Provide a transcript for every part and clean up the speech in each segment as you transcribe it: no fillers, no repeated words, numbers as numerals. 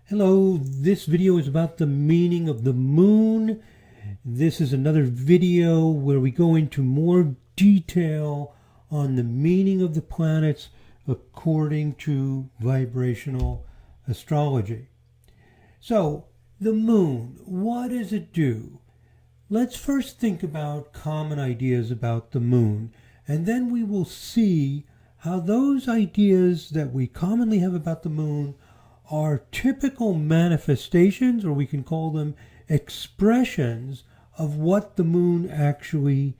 Hello, this video is about the meaning of the moon. This is another video where we go into more detail on the meaning of the planets according to vibrational astrology. So, the moon, what does it do? Let's first think about common ideas about the moon, and then we will see how those ideas that we commonly have about the moon are typical manifestations, or we can call them expressions, of what the moon actually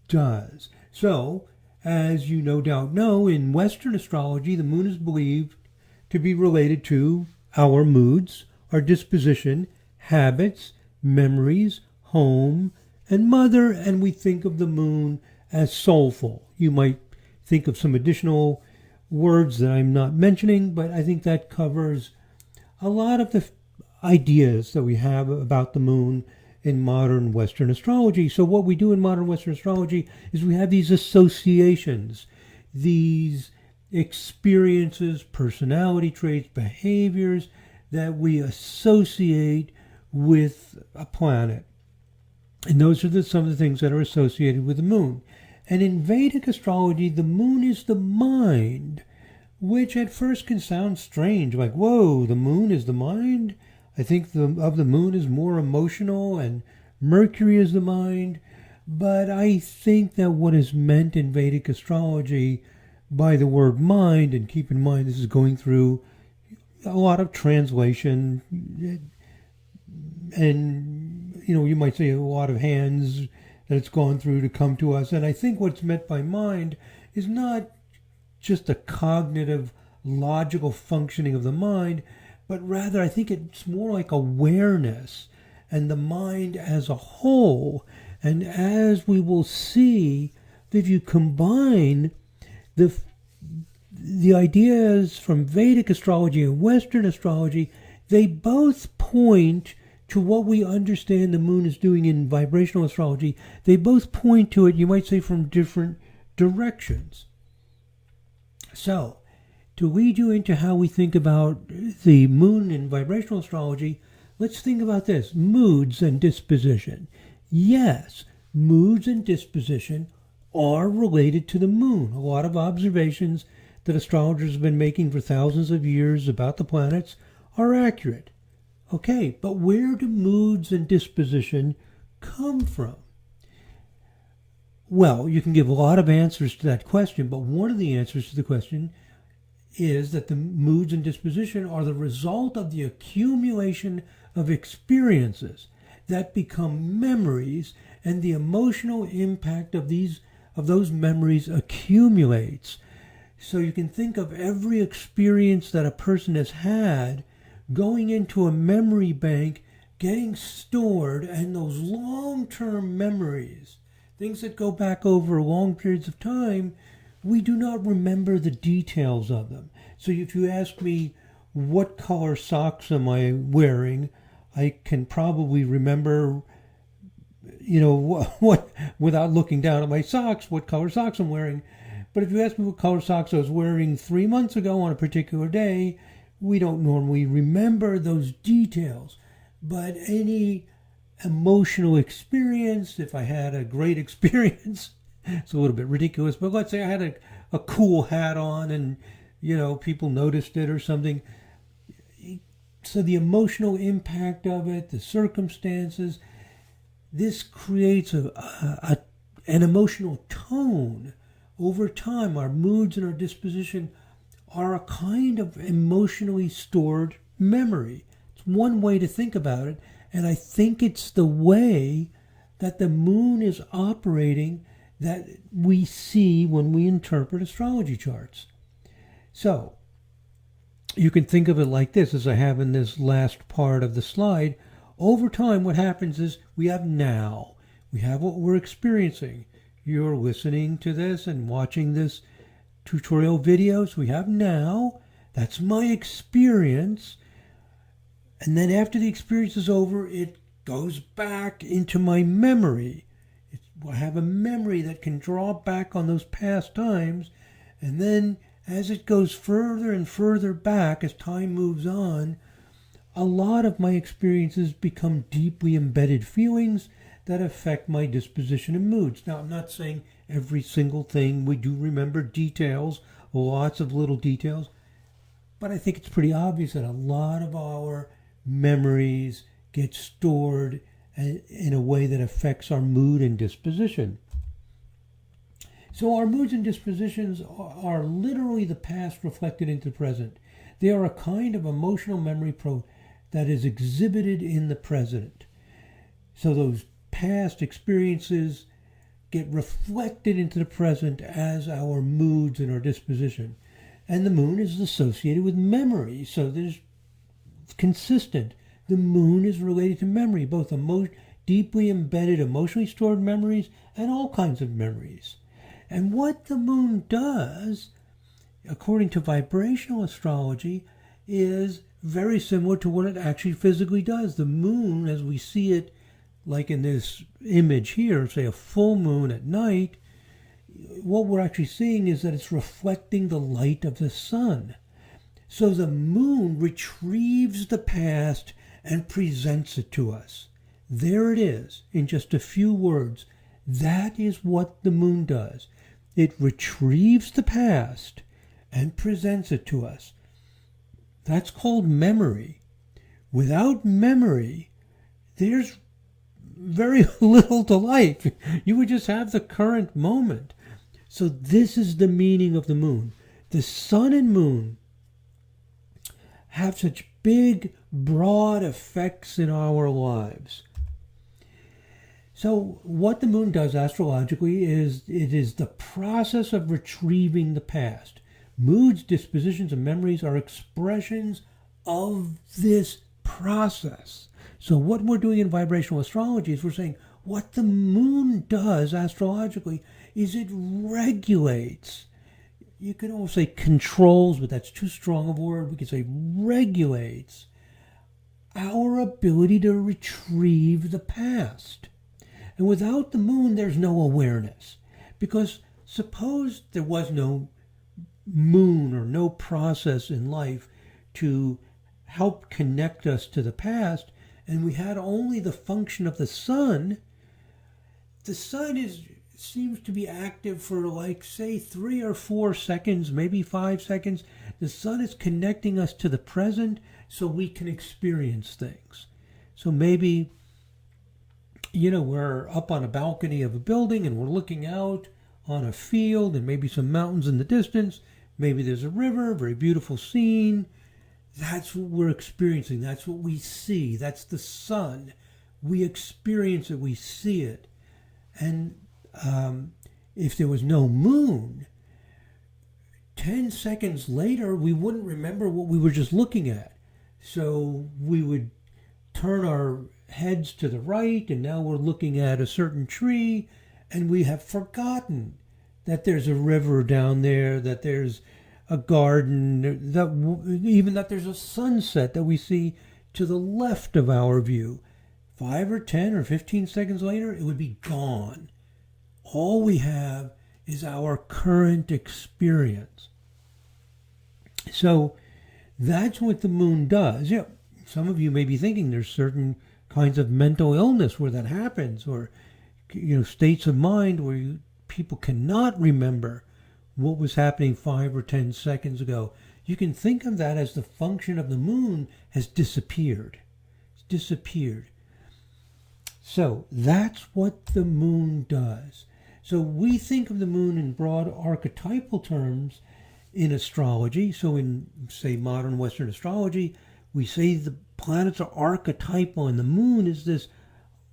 does. So, as you no doubt know, in Western astrology, the moon is believed to be related to our moods, our disposition, habits, memories, home, and mother, and we think of the moon as soulful. You might think of some additional words that I'm not mentioning, but I think that covers a lot of the ideas that we have about the moon in modern Western astrology. So what we do in modern Western astrology is we have these associations, these experiences, personality traits, behaviors that we associate with a planet. And those are some of the things that are associated with the moon. And in Vedic astrology, the moon is the mind, which at first can sound strange, like, whoa, the moon is the mind? I think of the moon as more emotional, and Mercury is the mind. But I think that what is meant in Vedic astrology by the word mind, and keep in mind this is going through a lot of translation, and you might say a lot of hands that it's gone through to come to us. And I think what's meant by mind is not just a cognitive, logical functioning of the mind, but rather I think it's more like awareness and the mind as a whole. And as we will see, if you combine the ideas from Vedic astrology and Western astrology, they both point to what we understand the moon is doing in vibrational astrology. They both point to it, you might say, from different directions. So, to lead you into how we think about the moon in vibrational astrology, let's think about this: moods and disposition. Yes, moods and disposition are related to the moon. A lot of observations that astrologers have been making for thousands of years about the planets are accurate. Okay, but where do moods and disposition come from? Well, you can give a lot of answers to that question, but one of the answers to the question is that the moods and disposition are the result of the accumulation of experiences that become memories, and the emotional impact of those memories accumulates. So you can think of every experience that a person has had going into a memory bank, getting stored, and those long-term memories, things that go back over long periods of time, we do not remember the details of them. So if you ask me, what color socks am I wearing, I can probably remember, what without looking down at my socks, what color socks I'm wearing. But if you ask me what color socks I was wearing 3 months ago on a particular day, we don't normally remember those details. But any emotional experience, if I had a great experience, it's a little bit ridiculous, but let's say I had a cool hat on and, people noticed it or something. So the emotional impact of it, the circumstances, this creates an emotional tone. Over time, our moods and our disposition are a kind of emotionally stored memory. It's one way to think about it, and I think it's the way that the moon is operating that we see when we interpret astrology charts. So, you can think of it like this, as I have in this last part of the slide. Over time, what happens is we have now. We have what we're experiencing. You're listening to this and watching this tutorial videos. We have now. That's my experience. And then after the experience is over, it goes back into my memory. I have a memory that can draw back on those past times. And then as it goes further and further back, as time moves on, a lot of my experiences become deeply embedded feelings that affect my disposition and moods. Now, I'm not saying every single thing. We do remember details, lots of little details, but I think it's pretty obvious that a lot of our memories get stored in a way that affects our mood and disposition. So our moods and dispositions are literally the past reflected into the present. They are a kind of emotional memory that is exhibited in the present. So those past experiences get reflected into the present as our moods and our disposition. And the moon is associated with memory, so it's consistent. The moon is related to memory, both deeply embedded, emotionally stored memories and all kinds of memories. And what the moon does, according to vibrational astrology, is very similar to what it actually physically does. The moon, as we see it, like in this image here, say a full moon at night, what we're actually seeing is that it's reflecting the light of the sun. So the moon retrieves the past and presents it to us. There it is, in just a few words. That is what the moon does. It retrieves the past and presents it to us. That's called memory. Without memory, there's very little to life. You would just have the current moment. So this is the meaning of the moon. The sun and moon have such big, broad effects in our lives. So what the moon does astrologically is it is the process of retrieving the past. Moods, dispositions, and memories are expressions of this process. So what we're doing in vibrational astrology is we're saying what the moon does astrologically is it regulates. You can almost say controls, but that's too strong of a word. We can say regulates our ability to retrieve the past. And without the moon, there's no awareness. Because suppose there was no moon or no process in life to help connect us to the past, and we had only the function of the sun seems to be active for like, say, 3 or 4 seconds, maybe 5 seconds. The sun is connecting us to the present so we can experience things. So maybe, we're up on a balcony of a building and we're looking out on a field and maybe some mountains in the distance. Maybe there's a river, very beautiful scene. That's what we're experiencing. That's what we see. That's the sun. We experience it. We see it. And if there was no moon, 10 seconds later, we wouldn't remember what we were just looking at. So we would turn our heads to the right, and now we're looking at a certain tree, and we have forgotten that there's a river down there, that there's a garden, that there's a sunset that we see to the left of our view. 5 or 10 or 15 seconds later, it would be gone. All we have is our current experience. So that's what the moon does. Some of you may be thinking there's certain kinds of mental illness where that happens, or states of mind where people cannot remember what was happening 5 or 10 seconds ago. You can think of that as the function of the moon has disappeared. It's disappeared. So that's what the moon does. So we think of the moon in broad archetypal terms in astrology. So in, say, modern Western astrology, we say the planets are archetypal, and the moon is this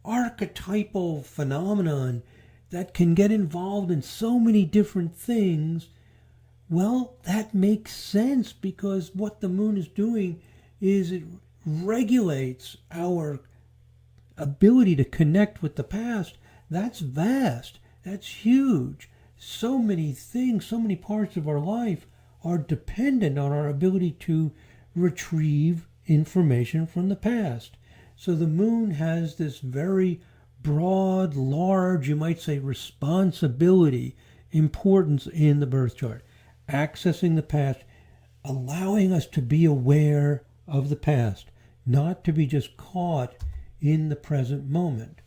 archetypal phenomenon that can get involved in so many different things. Well, that makes sense, because what the moon is doing is it regulates our ability to connect with the past. That's vast. That's huge. So many things, so many parts of our life are dependent on our ability to retrieve information from the past. So the moon has this very broad, large, you might say, responsibility, importance in the birth chart. Accessing the past, allowing us to be aware of the past, not to be just caught in the present moment.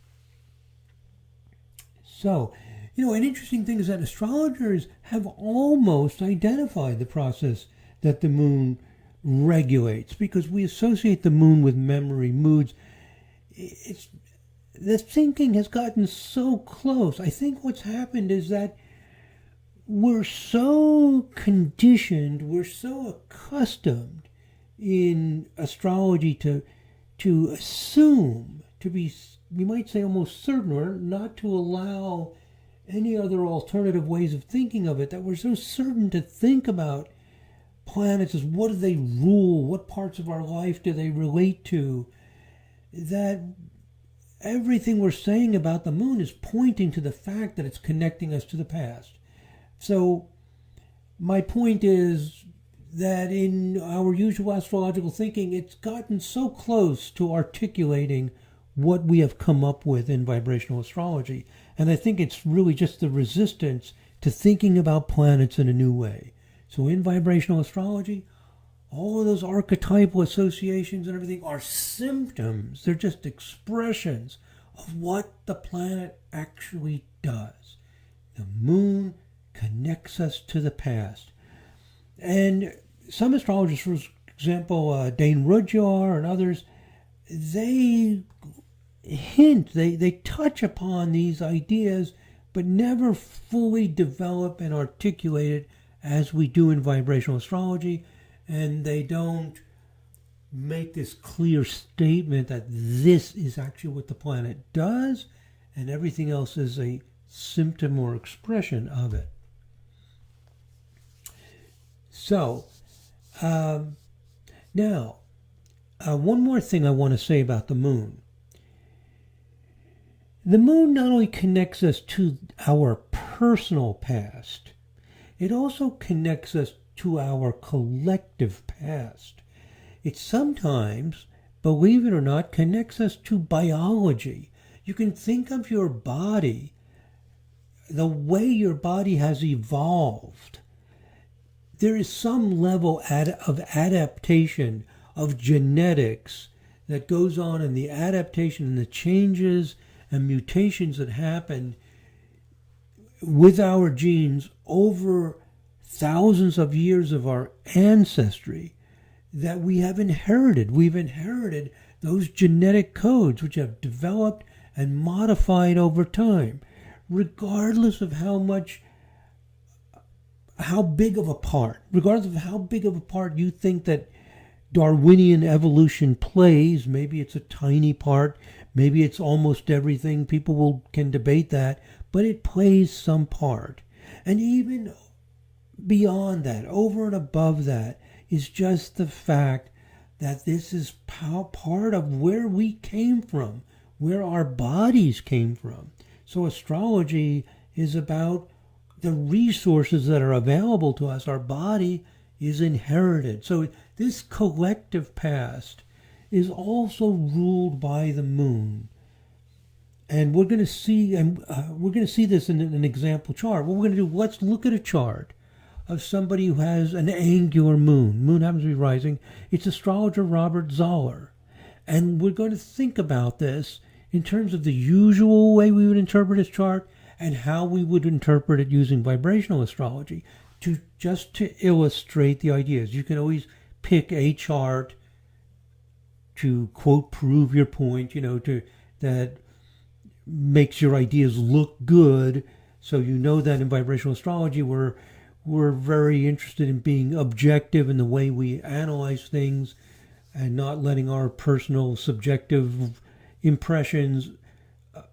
So, an interesting thing is that astrologers have almost identified the process that the moon regulates, because we associate the moon with memory, moods. The thinking has gotten so close. I think what's happened is that we're so conditioned, we're so accustomed in astrology to assume, to be, we might say almost certain, or not to allow any other alternative ways of thinking of it, that we're so certain to think about planets as what do they rule, what parts of our life do they relate to, that everything we're saying about the moon is pointing to the fact that it's connecting us to the past. So my point is that in our usual astrological thinking, it's gotten so close to articulating what we have come up with in vibrational astrology. And I think it's really just the resistance to thinking about planets in a new way. So in vibrational astrology, all of those archetypal associations and everything are symptoms. They're just expressions of what the planet actually does. The moon connects us to the past. And some astrologers, for example, Dane Rudhyar and others, they hint, they touch upon these ideas, but never fully develop and articulate it as we do in vibrational astrology. And they don't make this clear statement that this is actually what the planet does, and everything else is a symptom or expression of it. So, now, one more thing I want to say about the moon. The moon not only connects us to our personal past, it also connects us to our collective past. It sometimes, believe it or not, connects us to biology. You can think of your body, the way your body has evolved. There is some level of adaptation, of genetics that goes on in the adaptation and the changes and mutations that happen with our genes over thousands of years of our ancestry that we have inherited. We've inherited those genetic codes which have developed and modified over time, regardless of how big of a part you think that Darwinian evolution plays. Maybe it's a tiny part, maybe it's almost everything. People can debate that, but it plays some part. And even beyond that, over and above that, is just the fact that this is part of where we came from, where our bodies came from. So astrology is about the resources that are available to us. Our body is inherited. So this collective past is also ruled by the moon. And we're going to see, this in an example chart. What we're going to do, let's look at a chart of somebody who has an angular moon. Moon happens to be rising. It's astrologer Robert Zoller. And we're going to think about this in terms of the usual way we would interpret his chart and how we would interpret it using vibrational astrology, to illustrate the ideas. You can always pick a chart to, quote, prove your point, that makes your ideas look good. So that in vibrational astrology we're very interested in being objective in the way we analyze things and not letting our personal subjective impressions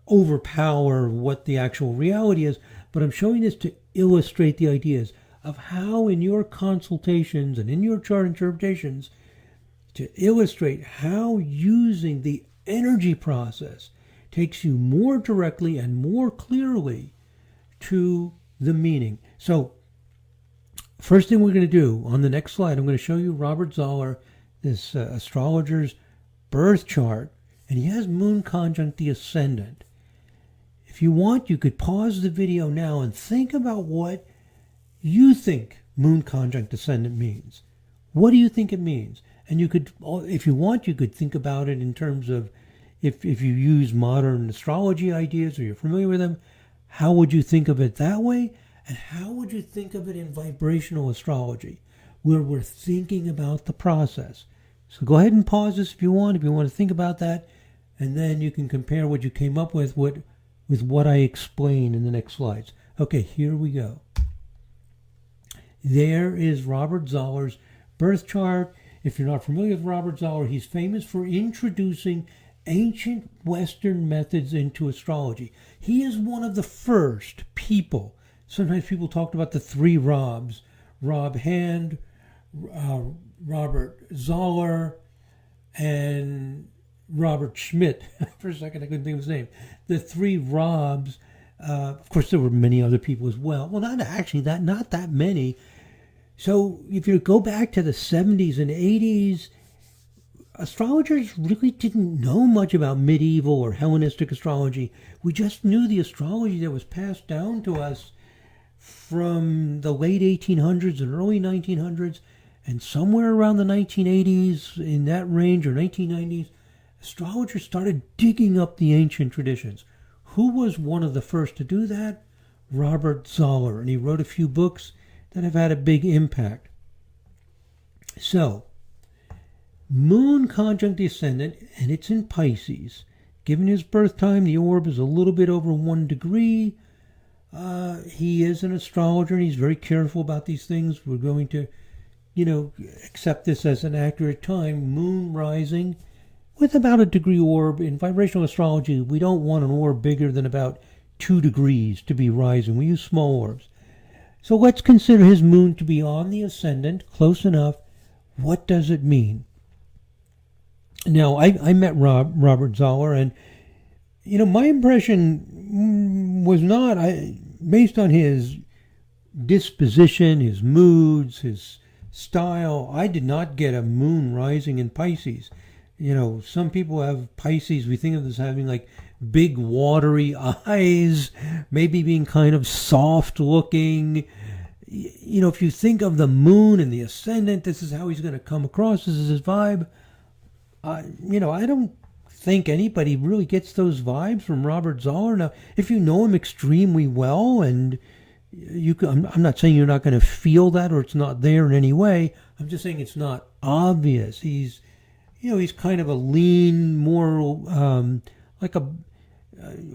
overpower what the actual reality is. But I'm showing this to illustrate the ideas of how in your consultations and in your chart interpretations, to illustrate how using the energy process takes you more directly and more clearly to the meaning. So first thing we're going to do on the next slide, I'm going to show you Robert Zoller, this astrologer's birth chart, and he has moon conjunct the Ascendant. If you want, you could pause the video now and think about what you think moon conjunct Ascendant means. What do you think it means? And you could, if you want, you could think about it in terms of if you use modern astrology ideas or you're familiar with them, how would you think of it that way? And how would you think of it in vibrational astrology, where we're thinking about the process? So go ahead and pause this if you want to think about that, and then you can compare what you came up with what I explain in the next slides. Okay, here we go. There is Robert Zoller's birth chart. If you're not familiar with Robert Zoller, he's famous for introducing ancient Western methods into astrology. He is one of the first people. Sometimes people talked about the three Robs: Rob Hand, Robert Zoller, and Robert Schmidt. For a second, I couldn't think of his name. The three Robs. Of course, there were many other people as well. Well, not that many. So if you go back to the 70s and 80s, astrologers really didn't know much about medieval or Hellenistic astrology. We just knew the astrology that was passed down to us from the late 1800s and early 1900s, and somewhere around the 1980s, in that range, or 1990s, astrologers started digging up the ancient traditions. Who was one of the first to do that? Robert Zoller, and he wrote a few books that have had a big impact. So, Moon conjunct the Ascendant, and it's in Pisces. Given his birth time, the orb is a little bit over 1 degree. He is an astrologer, and he's very careful about these things. We're going to, accept this as an accurate time. Moon rising with about a degree orb. In vibrational astrology, we don't want an orb bigger than about 2 degrees to be rising. We use small orbs. So let's consider his moon to be on the ascendant, close enough. What does it mean? Now, I met Robert Zoller, and, my impression was not, based on his disposition, his moods, his style, I did not get a moon rising in Pisces. Some people have Pisces, we think of this having like big watery eyes, maybe being kind of soft looking. If you think of the moon and the ascendant, this is how he's going to come across. This is his vibe. I don't think anybody really gets those vibes from Robert Zoller. Now, if you know him extremely well, and I'm not saying you're not going to feel that or it's not there in any way. I'm just saying it's not obvious. He's kind of a lean, more like a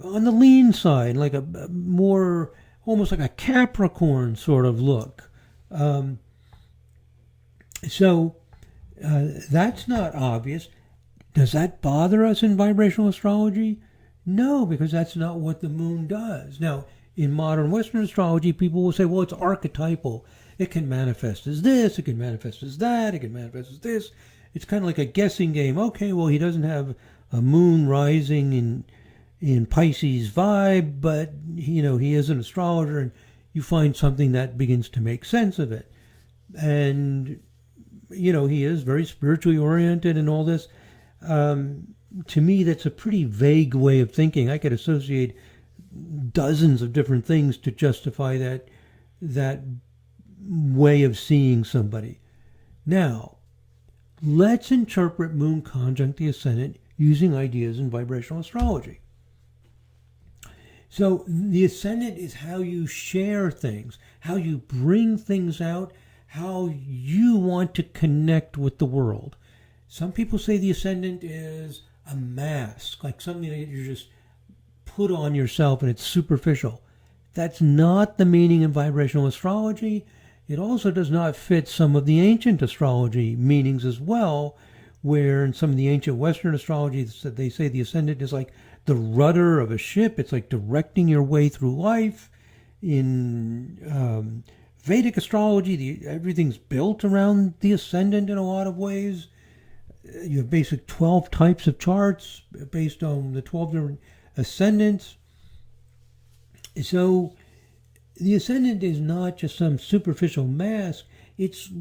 on the lean side, like a more almost like a Capricorn sort of look. So that's not obvious. Does that bother us in vibrational astrology? No, because that's not what the moon does. Now, in modern Western astrology, people will say, well, it's archetypal. It can manifest as this, it can manifest as that, it can manifest as this. It's kind of like a guessing game. Okay, well, he doesn't have a moon rising in Pisces vibe, but, he is an astrologer, and you find something that begins to make sense of it. And, he is very spiritually oriented and all this. To me, that's a pretty vague way of thinking. I could associate dozens of different things to justify that way of seeing somebody. Now, let's interpret moon conjunct the ascendant using ideas in vibrational astrology. So the ascendant is how you share things, how you bring things out, how you want to connect with the world. Some people say the ascendant is a mask, like something that you just put on yourself and it's superficial. That's not the meaning in vibrational astrology. It also does not fit some of the ancient astrology meanings as well, where in some of the ancient Western astrology, they say the ascendant is like the rudder of a ship. It's like directing your way through life. In Vedic astrology, everything's built around the ascendant in a lot of ways. You have basic 12 types of charts based on the 12 different ascendants. So the ascendant is not just some superficial mask. It's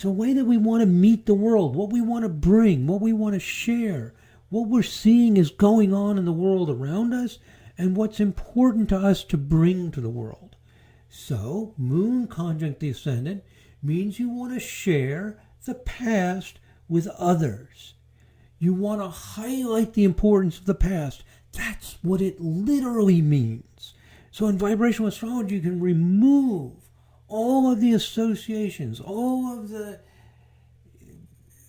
a way that we want to meet the world, what we want to bring, what we want to share, what we're seeing is going on in the world around us, and what's important to us to bring to the world. So, moon conjunct the ascendant means you want to share the past with others. You want to highlight the importance of the past. That's what it literally means. So in vibrational astrology, you can remove all of the associations, all of the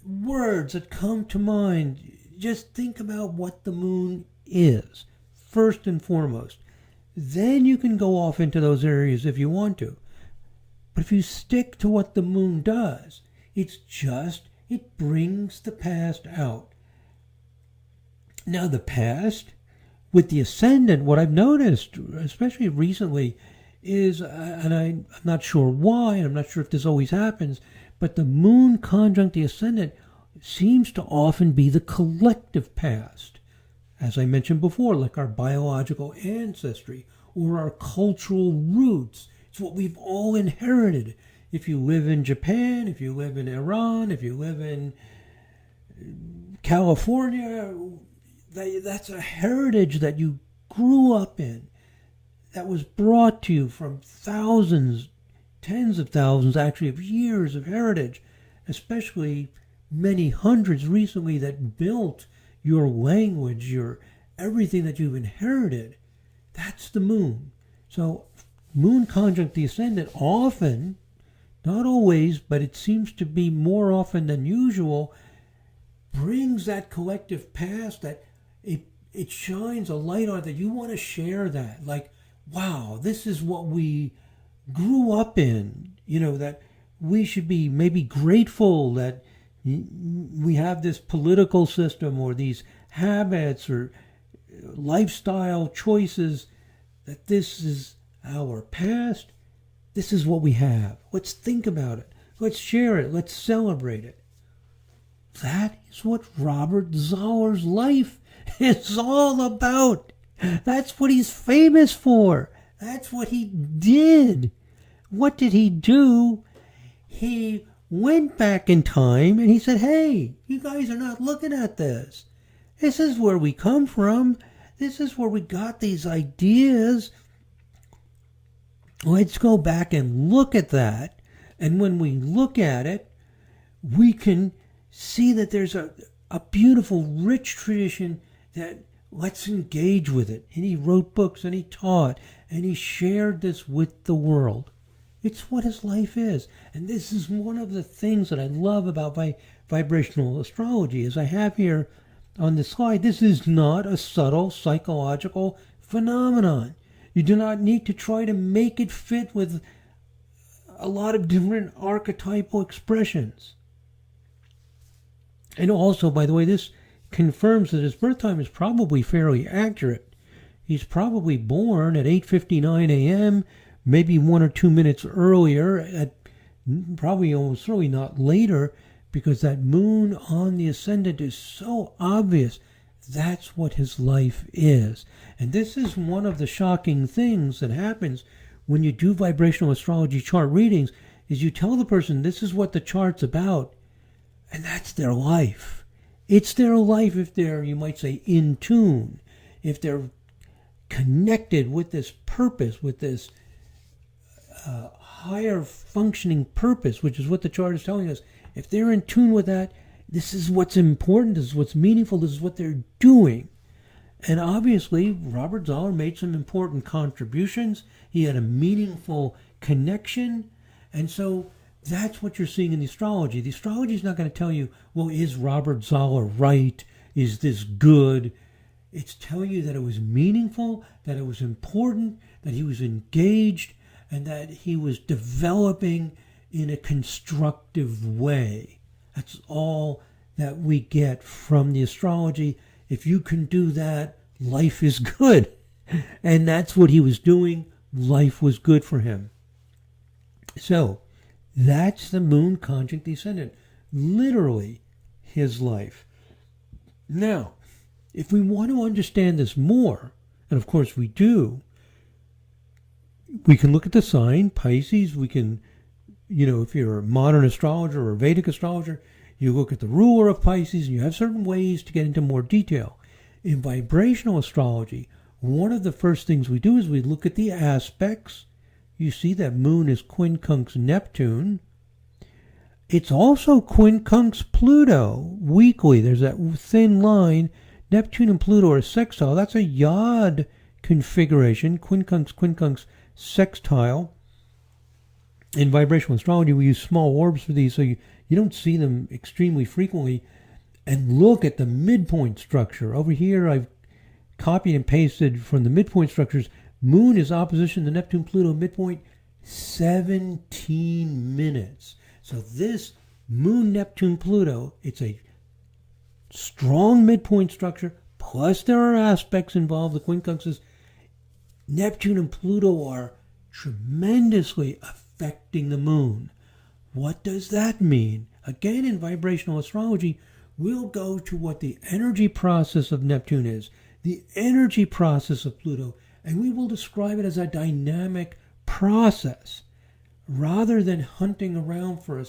words that come to mind. Just think about what the moon is, first and foremost. Then you can go off into those areas if you want to. But if you stick to what the moon does, it brings the past out. Now the past, with the ascendant, what I've noticed, especially recently, is, and I'm not sure why, I'm not sure if this always happens, but the moon conjunct the ascendant seems to often be the collective past. As I mentioned before, like our biological ancestry or our cultural roots. It's what we've all inherited. If you live in Japan, if you live in Iran, if you live in California, that's a heritage that you grew up in, that was brought to you from thousands, tens of thousands actually of years of heritage, especially many hundreds recently that built your language, your everything that you've inherited. That's the moon. So moon conjunct the ascendant often, not always, but it seems to be more often than usual, brings that collective past, that it shines a light on it, that you want to share that. Like, wow, this is what we grew up in, that we should be maybe grateful that we have this political system or these habits or lifestyle choices, that this is our past. This is what we have. Let's think about it. Let's share it. Let's celebrate it. That is what Robert Zoller's life is all about. That's what he's famous for. That's what he did. What did he do? He went back in time and he said, hey, you guys are not looking at this. This is where we come from. This is where we got these ideas. Let's go back and look at that. And when we look at it, we can see that there's a beautiful, rich tradition that let's engage with it. And he wrote books and he taught and he shared this with the world. It's what his life is. And this is one of the things that I love about vibrational astrology, as I have here on the slide. This is not a subtle psychological phenomenon. You do not need to try to make it fit with a lot of different archetypal expressions. And also, by the way, this confirms that his birth time is probably fairly accurate. He's probably born at 8:59 a.m., maybe 1 or 2 minutes earlier, at probably almost certainly not later, because that moon on the ascendant is so obvious. That's what his life is. And this is one of the shocking things that happens when you do vibrational astrology chart readings, is you tell the person this is what the chart's about, and that's their life. It's their life if they're, you might say, in tune, if they're connected with this purpose, with this higher functioning purpose, which is what the chart is telling us. If they're in tune with that, this is what's important, this is what's meaningful, this is what they're doing. And obviously, Robert Zoller made some important contributions. He had a meaningful connection. And so that's what you're seeing in the astrology. The astrology is not going to tell you, well, is Robert Zoller right? Is this good? It's telling you that it was meaningful, that it was important, that he was engaged, and that he was developing in a constructive way. That's all that we get from the astrology. If you can do that, life is good. And that's what he was doing. Life was good for him. So, that's the moon conjunct the ascendant. Literally, his life. Now, if we want to understand this more, and of course we do, we can look at the sign, Pisces. We can, if you're a modern astrologer or a Vedic astrologer, you look at the ruler of Pisces, and you have certain ways to get into more detail. In vibrational astrology, one of the first things we do is we look at the aspects. You see that moon is quincunx Neptune. it's also quincunx Pluto weekly. There's that thin line. Neptune and Pluto are sextile. That's a yod configuration, quincunx sextile. In vibrational astrology, we use small orbs for these, so you don't see them extremely frequently. And look at the midpoint structure. Over here, I've copied and pasted from the midpoint structures. Moon is opposition to Neptune, Pluto, midpoint, 17 minutes. So this Moon, Neptune, Pluto, it's a strong midpoint structure, plus there are aspects involved, the quincunxes. Neptune and Pluto are tremendously affecting the moon. What does that mean? Again, in vibrational astrology, we'll go to what the energy process of Neptune is, the energy process of Pluto, and we will describe it as a dynamic process rather than hunting around for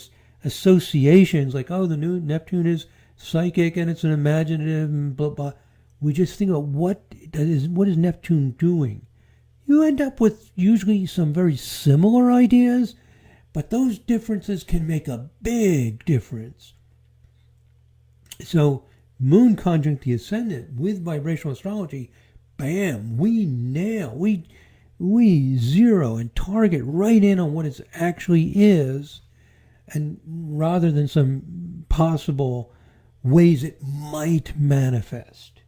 associations like, oh, the new Neptune is psychic and it's an imaginative and blah, blah. We just think about what is Neptune doing. You end up with usually some very similar ideas, but those differences can make a big difference. So, Moon conjunct the Ascendant with vibrational astrology, bam, we nail, we zero and target right in on what it actually is, and rather than some possible ways it might manifest.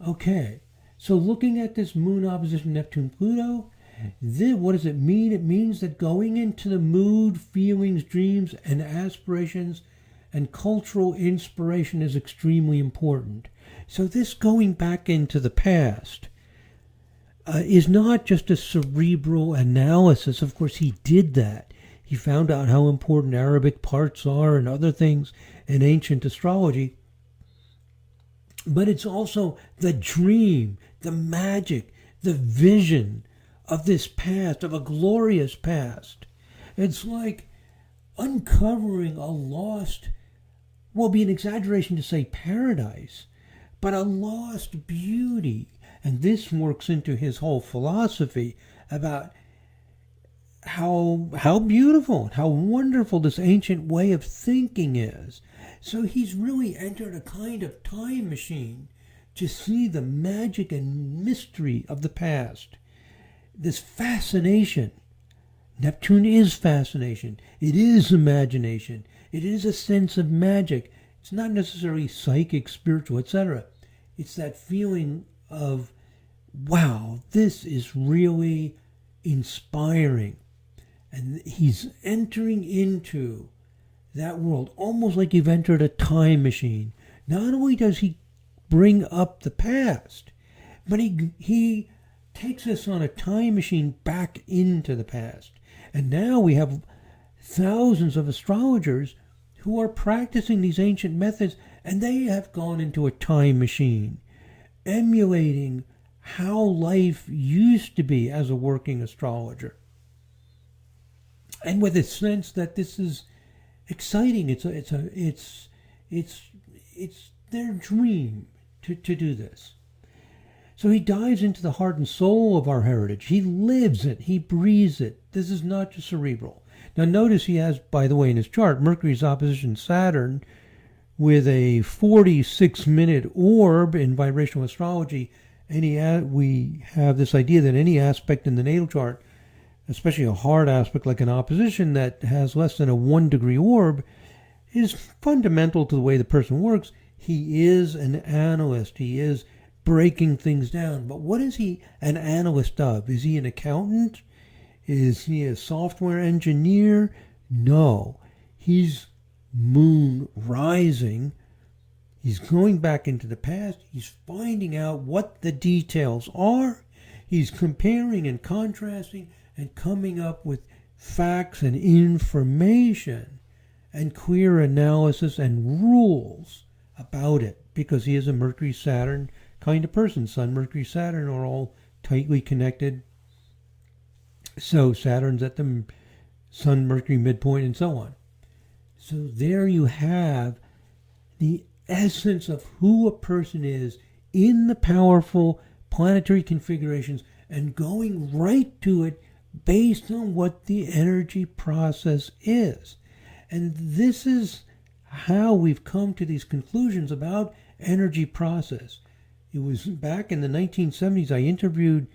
Okay, so looking at this Moon opposition Neptune-Pluto, what does it mean? It means that going into the mood, feelings, dreams, and aspirations and cultural inspiration is extremely important. So this going back into the past is not just a cerebral analysis. Of course, he did that. He found out how important Arabic parts are and other things in ancient astrology. But it's also the dream, the magic, the vision of this past, of a glorious past. It's like uncovering a lost, will be an exaggeration to say paradise, but a lost beauty. And this works into his whole philosophy about how beautiful, how wonderful this ancient way of thinking is. So he's really entered a kind of time machine to see the magic and mystery of the past. This fascination. Neptune is fascination. It is imagination. It is a sense of magic. It's not necessarily psychic, spiritual, etc. It's that feeling of, wow, this is really inspiring. And he's entering into that world almost like you've entered a time machine. Not only does he bring up the past, but he takes us on a time machine back into the past. And now we have thousands of astrologers who are practicing these ancient methods, and they have gone into a time machine, emulating how life used to be as a working astrologer. And with a sense that this is exciting, it's their dream to do this. So he dives into the heart and soul of our heritage. He lives it. He breathes it. This is not just cerebral. Now notice he has, by the way, in his chart, Mercury's opposition Saturn with a 46-minute orb in vibrational astrology. We have this idea that any aspect in the natal chart, especially a hard aspect like an opposition that has less than a 1-degree orb, is fundamental to the way the person works. He is an analyst. He is breaking things down. But what is he an analyst of? Is he an accountant? Is he a software engineer? No. He's moon rising. He's going back into the past. He's finding out what the details are. He's comparing and contrasting and coming up with facts and information and clear analysis and rules about it, because he is a Mercury-Saturn kind of person. Sun, Mercury, Saturn are all tightly connected. So Saturn's at the Sun, Mercury midpoint and so on. So there you have the essence of who a person is in the powerful planetary configurations, and going right to it based on what the energy process is. And this is how we've come to these conclusions about energy process. It was back in the 1970s, I interviewed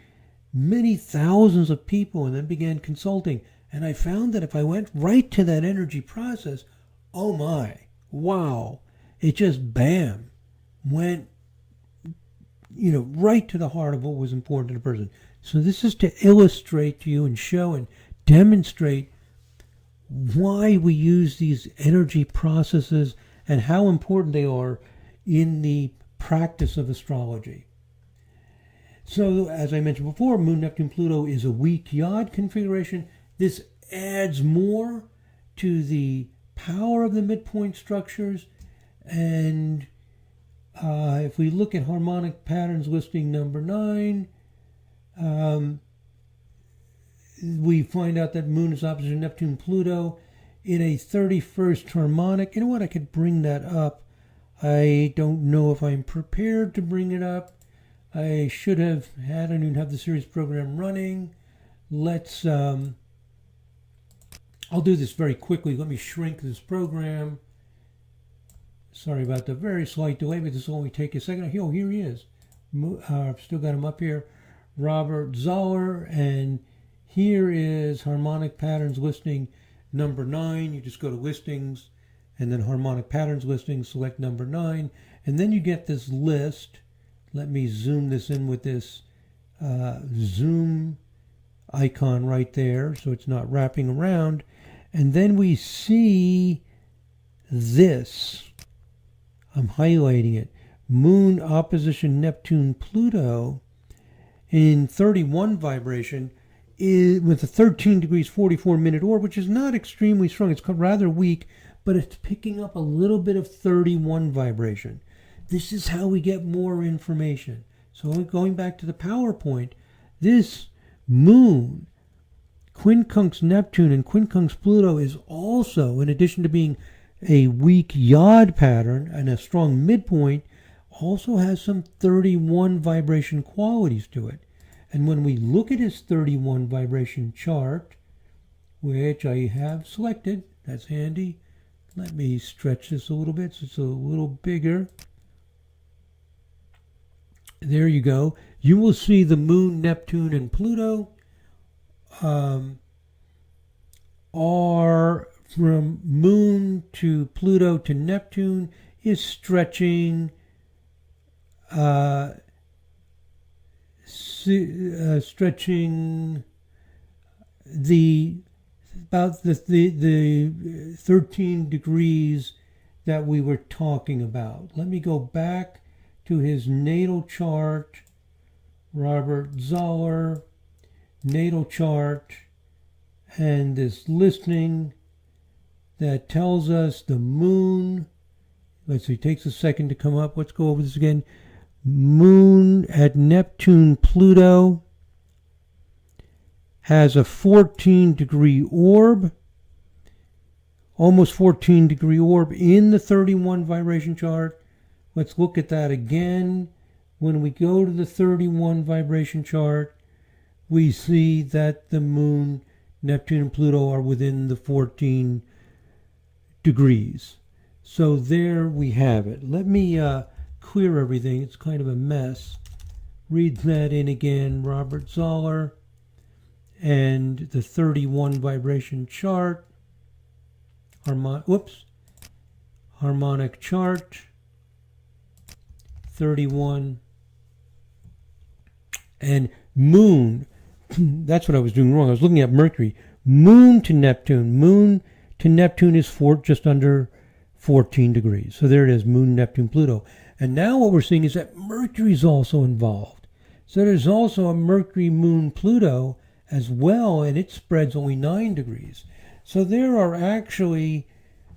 many thousands of people and then began consulting. And I found that if I went right to that energy process, oh my, wow, it just bam, went, right to the heart of what was important to the person. So this is to illustrate to you and show and demonstrate why we use these energy processes and how important they are in the practice of astrology. So, as I mentioned before, Moon, Neptune, Pluto is a weak yod configuration. This adds more to the power of the midpoint structures. And if we look at harmonic patterns listing number 9, we find out that Moon is opposite Neptune, Pluto in a 31st harmonic. You know what? I could bring that up. I don't know if I'm prepared to bring it up. I should have had, I don't even have the series program running. Let's, I'll do this very quickly. Let me shrink this program. Sorry about the very slight delay, but this will only take a second. Oh, here he is. I've still got him up here. Robert Zoller, and here is harmonic patterns listing number 9. You just go to listings and then harmonic patterns listing, select number 9, and then you get this list. Let me zoom this in with this zoom icon right there so it's not wrapping around. And then we see this. I'm highlighting it. Moon opposition Neptune Pluto in 31 vibration is with a 13 degrees 44 minute orb, which is not extremely strong. It's rather weak, but it's picking up a little bit of 31 vibration. This is how we get more information. So going back to the PowerPoint, this Moon, quincunx Neptune and quincunx Pluto is also, in addition to being a weak yod pattern and a strong midpoint, also has some 31 vibration qualities to it. And when we look at his 31 vibration chart, which I have selected, that's handy. Let me stretch this a little bit so it's a little bigger. There you go. You will see the Moon, Neptune, and Pluto are from Moon to Pluto to Neptune is stretching stretching about the 13 degrees that we were talking about. Let me go back to his natal chart, Robert Zoller, natal chart, and this listing that tells us the Moon, let's see, it takes a second to come up. Let's go over this again. Moon at Neptune, Pluto has a 14 degree orb, almost 14 degree orb in the 31 vibration chart. Let's look at that again. When we go to the 31 vibration chart, we see that the Moon, Neptune, and Pluto are within the 14 degrees. So there we have it. Let me clear everything. It's kind of a mess. Read that in again, Robert Zoller, and the 31 vibration chart. Harmonic chart. 31. And Moon, that's what I was doing wrong. I was looking at Mercury. Moon to Neptune. Moon to Neptune is just under 14 degrees. So there it is, Moon, Neptune, Pluto. And now what we're seeing is that Mercury is also involved. So there's also a Mercury, Moon, Pluto as well, and it spreads only 9 degrees. So there are actually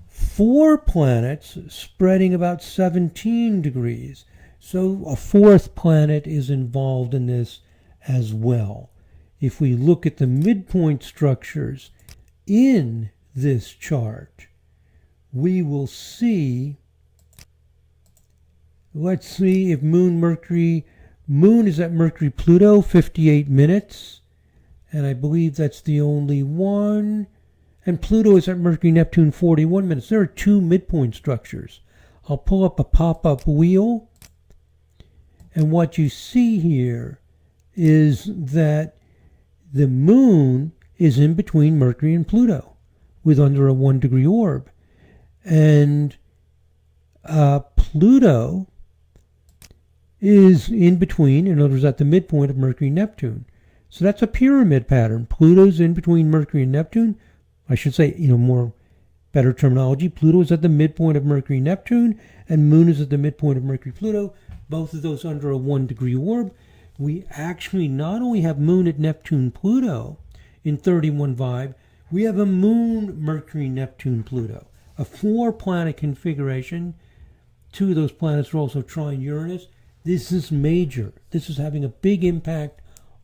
4 planets spreading about 17 degrees. So a 4th planet is involved in this as well. If we look at the midpoint structures in this chart, we will see, let's see if Moon is at Mercury, Pluto, 58 minutes. And I believe that's the only one. And Pluto is at Mercury, Neptune, 41 minutes. There are two midpoint structures. I'll pull up a pop-up wheel. And what you see here is that the moon is in between Mercury and Pluto with under a 1-degree orb. And Pluto is in between, in other words, at the midpoint of Mercury and Neptune. So that's a pyramid pattern. Pluto's in between Mercury and Neptune. I should say, more better terminology. Pluto is at the midpoint of Mercury and Neptune, and Moon is at the midpoint of Mercury Pluto. Both of those under a 1-degree orb. We actually not only have Moon at Neptune Pluto in 31 vibe, we have a Moon Mercury Neptune Pluto, a 4-planet configuration. 2 of those planets are also trine Uranus. This is major. This is having a big impact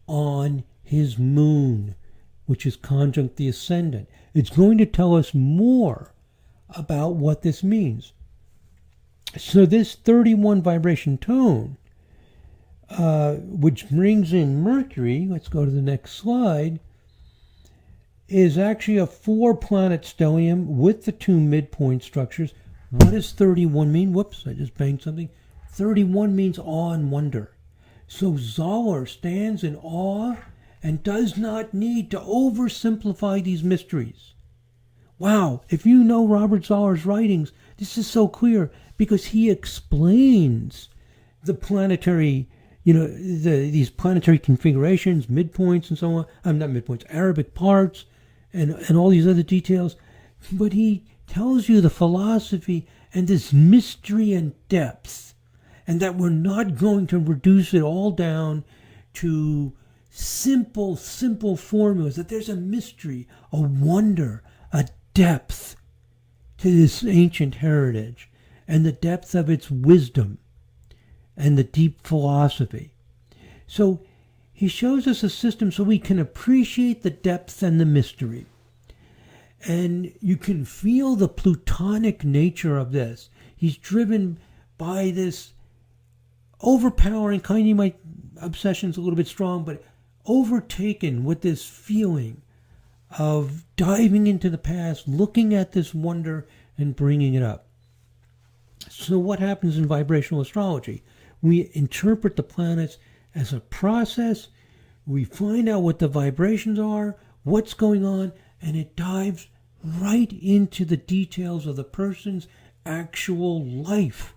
on his moon, which is conjunct the Ascendant. It's going to tell us more about what this means. So this 31 vibration tone, which brings in Mercury, let's go to the next slide, is actually a 4-planet stellium with the 2 midpoint structures. What does 31 mean? Whoops, I just banged something. 31 means awe and wonder. So Zoller stands in awe and does not need to oversimplify these mysteries. Wow, if you know Robert Zoller's writings, this is so clear because he explains the planetary, these planetary configurations, midpoints and so on. Not midpoints, Arabic parts and all these other details. But he tells you the philosophy and this mystery and depth, and that we're not going to reduce it all down to simple formulas, that there's a mystery, a wonder, a depth to this ancient heritage, and the depth of its wisdom and the deep philosophy. So he shows us a system so we can appreciate the depth and the mystery. And you can feel the plutonic nature of this. He's driven by this overpowering, kind of my obsession's a little bit strong, but overtaken with this feeling of diving into the past, looking at this wonder and bringing it up. So what happens in vibrational astrology? We interpret the planets as a process. We find out what the vibrations are, what's going on, and it dives right into the details of the person's actual life.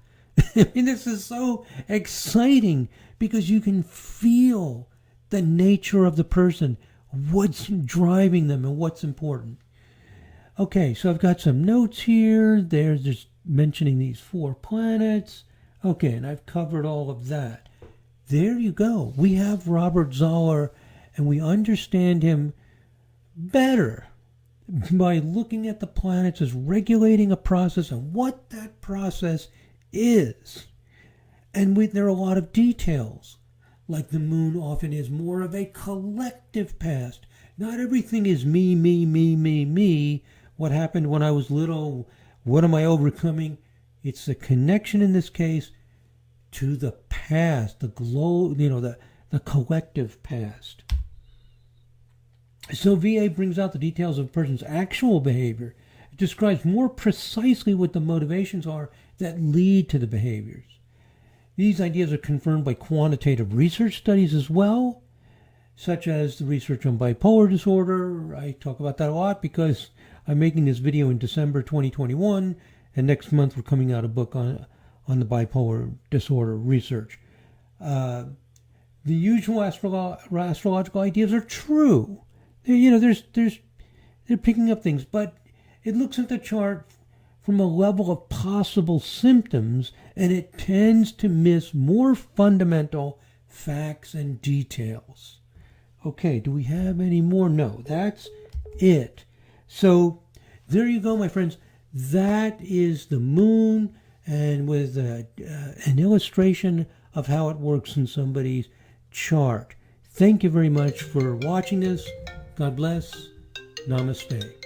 I mean, this is so exciting because you can feel the nature of the person, what's driving them and what's important. Okay, so I've got some notes here. There's just mentioning these 4 planets. Okay, and I've covered all of that. There you go. We have Robert Zoller, and we understand him better by looking at the planets as regulating a process and what that process is. And there are a lot of details. Like the moon often is more of a collective past. Not everything is me, me, me, me, me. What happened when I was little? What am I overcoming? It's a connection in this case to the past, the collective past. So VA brings out the details of a person's actual behavior. It describes more precisely what the motivations are that lead to the behaviors. These ideas are confirmed by quantitative research studies as well, such as the research on bipolar disorder. I talk about that a lot because I'm making this video in December 2021, and next month we're coming out a book on the bipolar disorder research. The usual astrological ideas are true. They're picking up things, but it looks at the chart from a level of possible symptoms, and it tends to miss more fundamental facts and details. Okay, do we have any more? No, that's it. So there you go, my friends. That is the moon, and with an illustration of how it works in somebody's chart. Thank you very much for watching this. God bless. Namaste.